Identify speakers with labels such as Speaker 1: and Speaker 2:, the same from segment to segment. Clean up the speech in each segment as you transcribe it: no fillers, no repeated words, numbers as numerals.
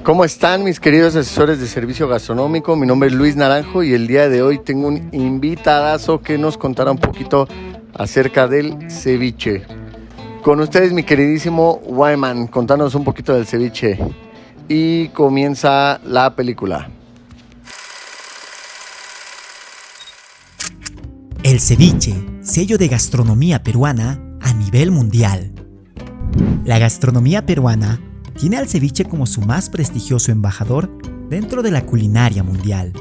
Speaker 1: ¿Cómo están mis queridos asesores de servicio gastronómico? Mi nombre es Luis Naranjo y el día de hoy tengo un invitadazo que nos contará un poquito acerca del ceviche. Con ustedes mi queridísimo Wyman, contándonos un poquito del ceviche. Y comienza la película.
Speaker 2: El ceviche, sello de gastronomía peruana a nivel mundial. La gastronomía peruana tiene al ceviche como su más prestigioso embajador dentro de la culinaria mundial.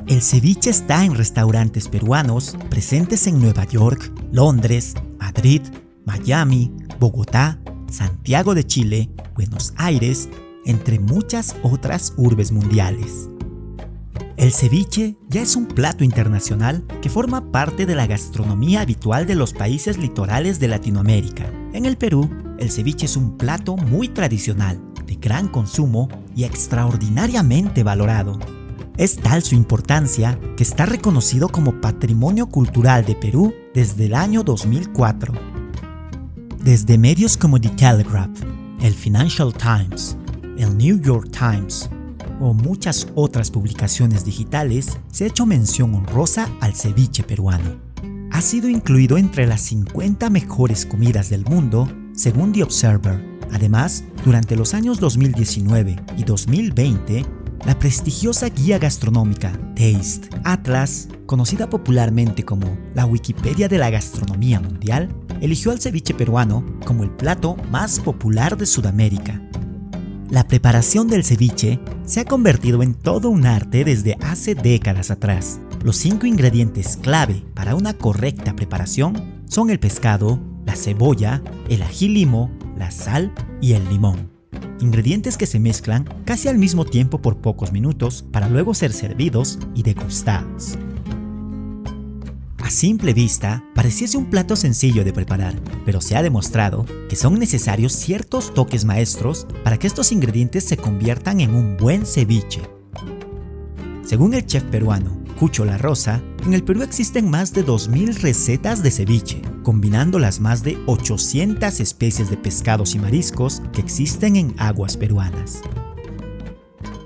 Speaker 2: El ceviche está en restaurantes peruanos presentes en Nueva York, Londres, Madrid, Miami, Bogotá, Santiago de Chile, Buenos Aires, entre muchas otras urbes mundiales. El ceviche ya es un plato internacional que forma parte de la gastronomía habitual de los países litorales de Latinoamérica. En el Perú, el ceviche es un plato muy tradicional, de gran consumo y extraordinariamente valorado. Es tal su importancia que está reconocido como Patrimonio Cultural de Perú desde el año 2004. Desde medios como The Telegraph, el Financial Times, el New York Times o muchas otras publicaciones digitales, se ha hecho mención honrosa al ceviche peruano. Ha sido incluido entre las 50 mejores comidas del mundo, según The Observer. Además, durante los años 2019 y 2020, la prestigiosa guía gastronómica Taste Atlas, conocida popularmente como la Wikipedia de la gastronomía mundial, eligió al ceviche peruano como el plato más popular de Sudamérica. La preparación del ceviche se ha convertido en todo un arte desde hace décadas atrás. Los 5 ingredientes clave para una correcta preparación son el pescado, la cebolla, el ají limo, la sal y el limón. Ingredientes que se mezclan casi al mismo tiempo por pocos minutos para luego ser servidos y degustados. A simple vista, pareciese un plato sencillo de preparar, pero se ha demostrado que son necesarios ciertos toques maestros para que estos ingredientes se conviertan en un buen ceviche. Según el chef peruano Cucho La Rosa, en el Perú existen más de 2000 recetas de ceviche, combinando las más de 800 especies de pescados y mariscos que existen en aguas peruanas.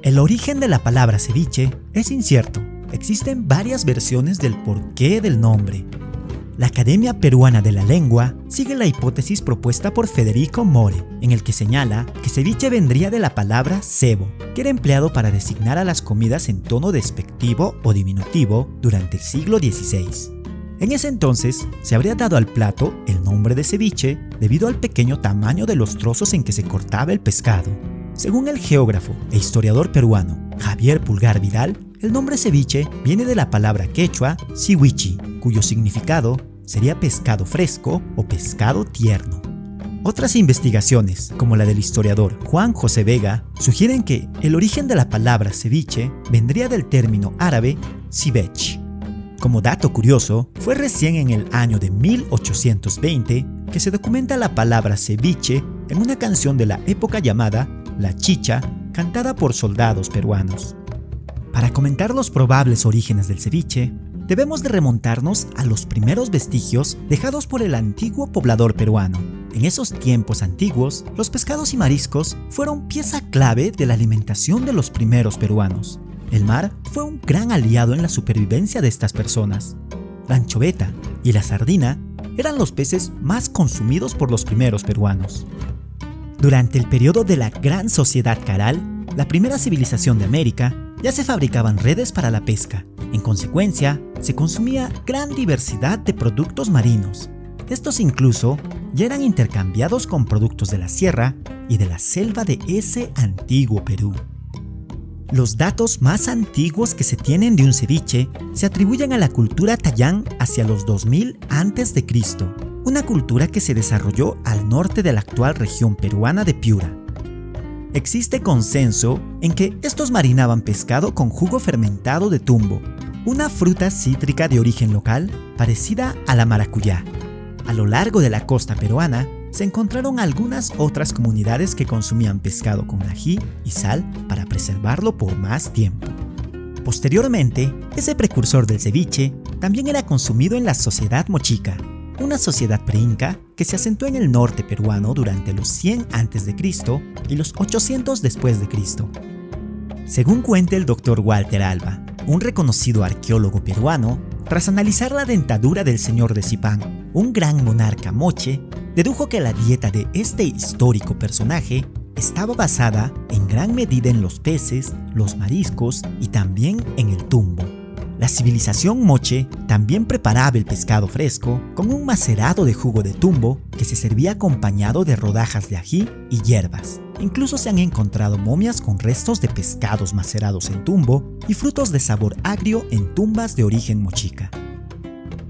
Speaker 2: El origen de la palabra ceviche es incierto. Existen varias versiones del porqué del nombre. La Academia Peruana de la Lengua sigue la hipótesis propuesta por Federico More, en el que señala que ceviche vendría de la palabra cebo, que era empleado para designar a las comidas en tono despectivo o diminutivo durante el siglo XVI. En ese entonces, se habría dado al plato el nombre de ceviche debido al pequeño tamaño de los trozos en que se cortaba el pescado. Según el geógrafo e historiador peruano Javier Pulgar Vidal, el nombre ceviche viene de la palabra quechua siwichi, cuyo significado sería pescado fresco o pescado tierno. Otras investigaciones, como la del historiador Juan José Vega, sugieren que el origen de la palabra ceviche vendría del término árabe cibech. Como dato curioso, fue recién en el año de 1820 que se documenta la palabra ceviche en una canción de la época llamada La Chicha, cantada por soldados peruanos. Para comentar los probables orígenes del ceviche, debemos de remontarnos a los primeros vestigios dejados por el antiguo poblador peruano. En esos tiempos antiguos, los pescados y mariscos fueron pieza clave de la alimentación de los primeros peruanos. El mar fue un gran aliado en la supervivencia de estas personas. La anchoveta y la sardina eran los peces más consumidos por los primeros peruanos. Durante el periodo de la Gran Sociedad Caral, la primera civilización de América, ya se fabricaban redes para la pesca. En consecuencia, se consumía gran diversidad de productos marinos. Estos incluso ya eran intercambiados con productos de la sierra y de la selva de ese antiguo Perú. Los datos más antiguos que se tienen de un ceviche se atribuyen a la cultura Tayán hacia los 2000 a.C., una cultura que se desarrolló al norte de la actual región peruana de Piura. Existe consenso en que estos marinaban pescado con jugo fermentado de tumbo, una fruta cítrica de origen local parecida a la maracuyá. A lo largo de la costa peruana se encontraron algunas otras comunidades que consumían pescado con ají y sal para preservarlo por más tiempo. Posteriormente, ese precursor del ceviche también era consumido en la sociedad mochica. una sociedad preinca que se asentó en el norte peruano durante los 100 a.C. y los 800 después de Cristo. Según cuenta el Dr. Walter Alba, un reconocido arqueólogo peruano, tras analizar la dentadura del señor de Zipán, un gran monarca moche, dedujo que la dieta de este histórico personaje estaba basada en gran medida en los peces, los mariscos y también en el tumbo. La civilización moche también preparaba el pescado fresco con un macerado de jugo de tumbo que se servía acompañado de rodajas de ají y hierbas. Incluso se han encontrado momias con restos de pescados macerados en tumbo y frutos de sabor agrio en tumbas de origen mochica.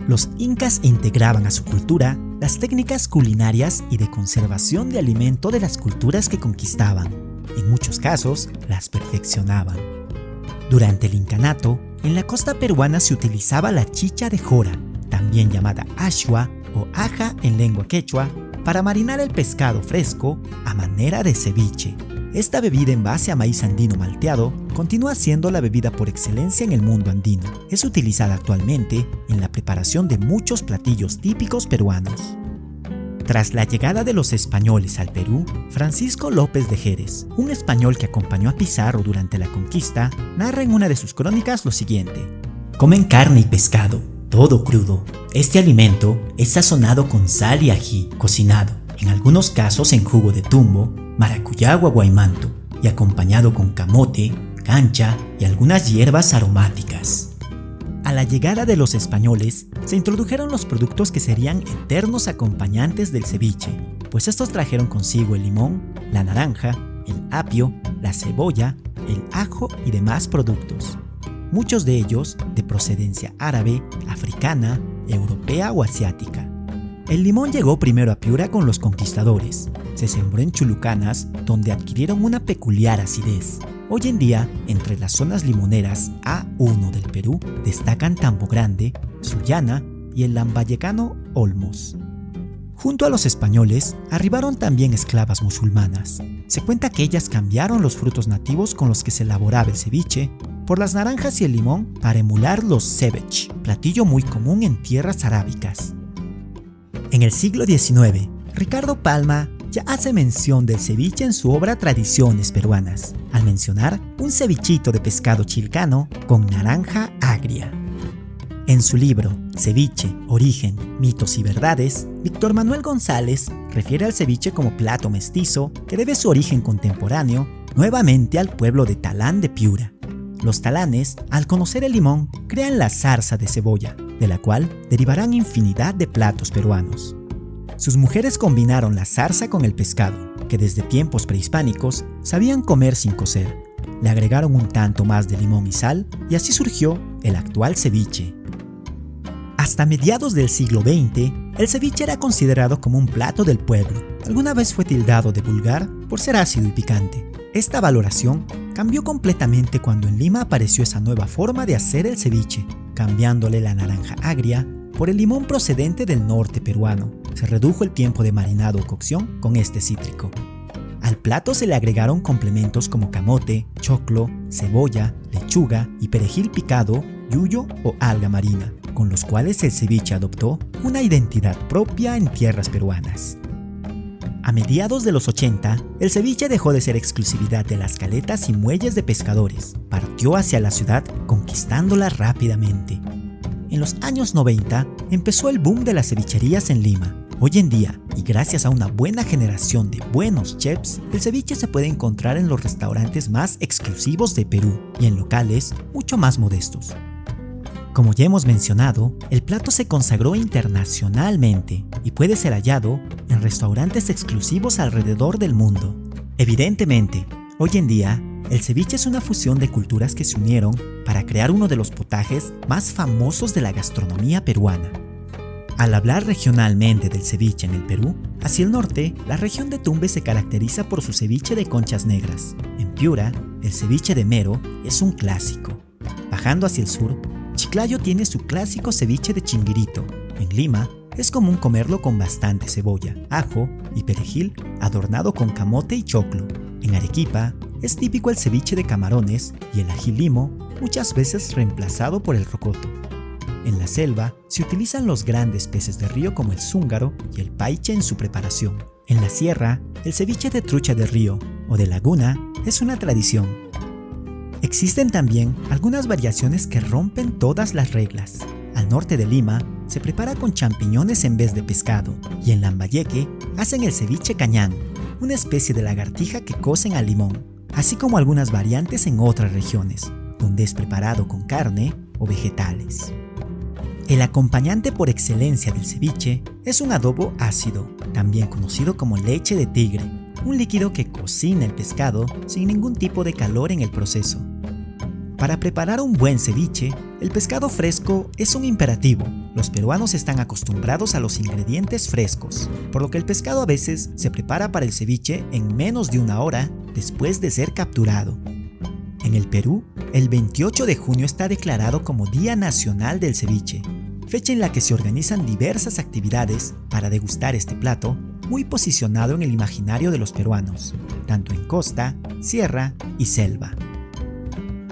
Speaker 2: Los incas integraban a su cultura las técnicas culinarias y de conservación de alimento de las culturas que conquistaban. En muchos casos, las perfeccionaban. Durante el incanato, en la costa peruana se utilizaba la chicha de jora, también llamada ashua o aja en lengua quechua, para marinar el pescado fresco a manera de ceviche. Esta bebida en base a maíz andino malteado continúa siendo la bebida por excelencia en el mundo andino. Es utilizada actualmente en la preparación de muchos platillos típicos peruanos. Tras la llegada de los españoles al Perú, Francisco López de Jerez, un español que acompañó a Pizarro durante la conquista, narra en una de sus crónicas lo siguiente: comen carne y pescado, todo crudo. Este alimento es sazonado con sal y ají, cocinado, en algunos casos en jugo de tumbo, maracuyá o aguaimanto, y acompañado con camote, cancha y algunas hierbas aromáticas. A la llegada de los españoles, se introdujeron los productos que serían eternos acompañantes del ceviche, pues estos trajeron consigo el limón, la naranja, el apio, la cebolla, el ajo y demás productos. Muchos de ellos de procedencia árabe, africana, europea o asiática. El limón llegó primero a Piura con los conquistadores. Se sembró en Chulucanas, donde adquirieron una peculiar acidez. Hoy en día, entre las zonas limoneras A1 del Perú, destacan Tambo Grande, Sullana y el lambayecano Olmos. Junto a los españoles, arribaron también esclavas musulmanas. Se cuenta que ellas cambiaron los frutos nativos con los que se elaboraba el ceviche por las naranjas y el limón para emular los ceviche, platillo muy común en tierras arábicas. En el siglo XIX, Ricardo Palma ya hace mención del ceviche en su obra Tradiciones Peruanas, al mencionar un cevichito de pescado chilcano con naranja agria. En su libro Ceviche, Origen, Mitos y Verdades, Víctor Manuel González refiere al ceviche como plato mestizo que debe su origen contemporáneo nuevamente al pueblo de Talán de Piura. Los talanes, al conocer el limón, crean la zarza de cebolla, de la cual derivarán infinidad de platos peruanos. Sus mujeres combinaron la zarza con el pescado, que desde tiempos prehispánicos sabían comer sin cocer. Le agregaron un tanto más de limón y sal, y así surgió el actual ceviche. Hasta mediados del siglo XX, el ceviche era considerado como un plato del pueblo. Alguna vez fue tildado de vulgar por ser ácido y picante. Esta valoración cambió completamente cuando en Lima apareció esa nueva forma de hacer el ceviche, cambiándole la naranja agria por el limón procedente del norte peruano. Se redujo el tiempo de marinado o cocción con este cítrico. Al plato se le agregaron complementos como camote, choclo, cebolla, lechuga y perejil picado, yuyo o alga marina, con los cuales el ceviche adoptó una identidad propia en tierras peruanas. A mediados de los 80, el ceviche dejó de ser exclusividad de las caletas y muelles de pescadores. Partió hacia la ciudad, conquistándola rápidamente. En los años 90, empezó el boom de las cevicherías en Lima. Hoy en día, y gracias a una buena generación de buenos chefs, el ceviche se puede encontrar en los restaurantes más exclusivos de Perú y en locales mucho más modestos. Como ya hemos mencionado, el plato se consagró internacionalmente y puede ser hallado en restaurantes exclusivos alrededor del mundo. Evidentemente, hoy en día, el ceviche es una fusión de culturas que se unieron para crear uno de los potajes más famosos de la gastronomía peruana. Al hablar regionalmente del ceviche en el Perú, hacia el norte, la región de Tumbes se caracteriza por su ceviche de conchas negras. En Piura, el ceviche de mero es un clásico. Bajando hacia el sur, Chiclayo tiene su clásico ceviche de chinguirito. En Lima, es común comerlo con bastante cebolla, ajo y perejil adornado con camote y choclo. En Arequipa, es típico el ceviche de camarones y el ají limo, muchas veces reemplazado por el rocoto. En la selva se utilizan los grandes peces de río como el zúngaro y el paiche en su preparación. En la sierra, el ceviche de trucha de río o de laguna es una tradición. Existen también algunas variaciones que rompen todas las reglas. Al norte de Lima se prepara con champiñones en vez de pescado y en Lambayeque hacen el ceviche cañán, una especie de lagartija que cocen al limón, así como algunas variantes en otras regiones, donde es preparado con carne o vegetales. El acompañante por excelencia del ceviche es un adobo ácido, también conocido como leche de tigre, un líquido que cocina el pescado sin ningún tipo de calor en el proceso. Para preparar un buen ceviche, el pescado fresco es un imperativo. Los peruanos están acostumbrados a los ingredientes frescos, por lo que el pescado a veces se prepara para el ceviche en menos de una hora después de ser capturado. En el Perú, el 28 de junio está declarado como Día Nacional del Ceviche, fecha en la que se organizan diversas actividades para degustar este plato, muy posicionado en el imaginario de los peruanos, tanto en costa, sierra y selva.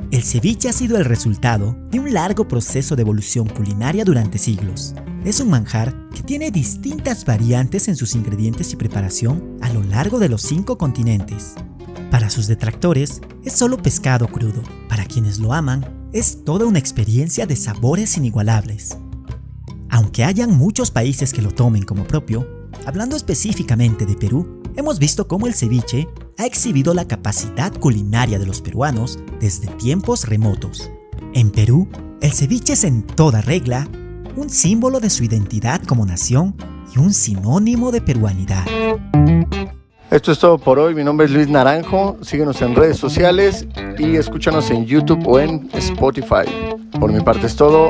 Speaker 2: El ceviche ha sido el resultado de un largo proceso de evolución culinaria durante siglos. Es un manjar que tiene distintas variantes en sus ingredientes y preparación a lo largo de los 5 continentes. Para sus detractores, es solo pescado crudo. Para quienes lo aman, es toda una experiencia de sabores inigualables. Aunque hayan muchos países que lo tomen como propio, hablando específicamente de Perú, hemos visto cómo el ceviche ha exhibido la capacidad culinaria de los peruanos desde tiempos remotos. En Perú, el ceviche es en toda regla un símbolo de su identidad como nación y un sinónimo de peruanidad.
Speaker 1: Esto es todo por hoy. Mi nombre es Luis Naranjo. Síguenos en redes sociales y escúchanos en YouTube o en Spotify. Por mi parte es todo.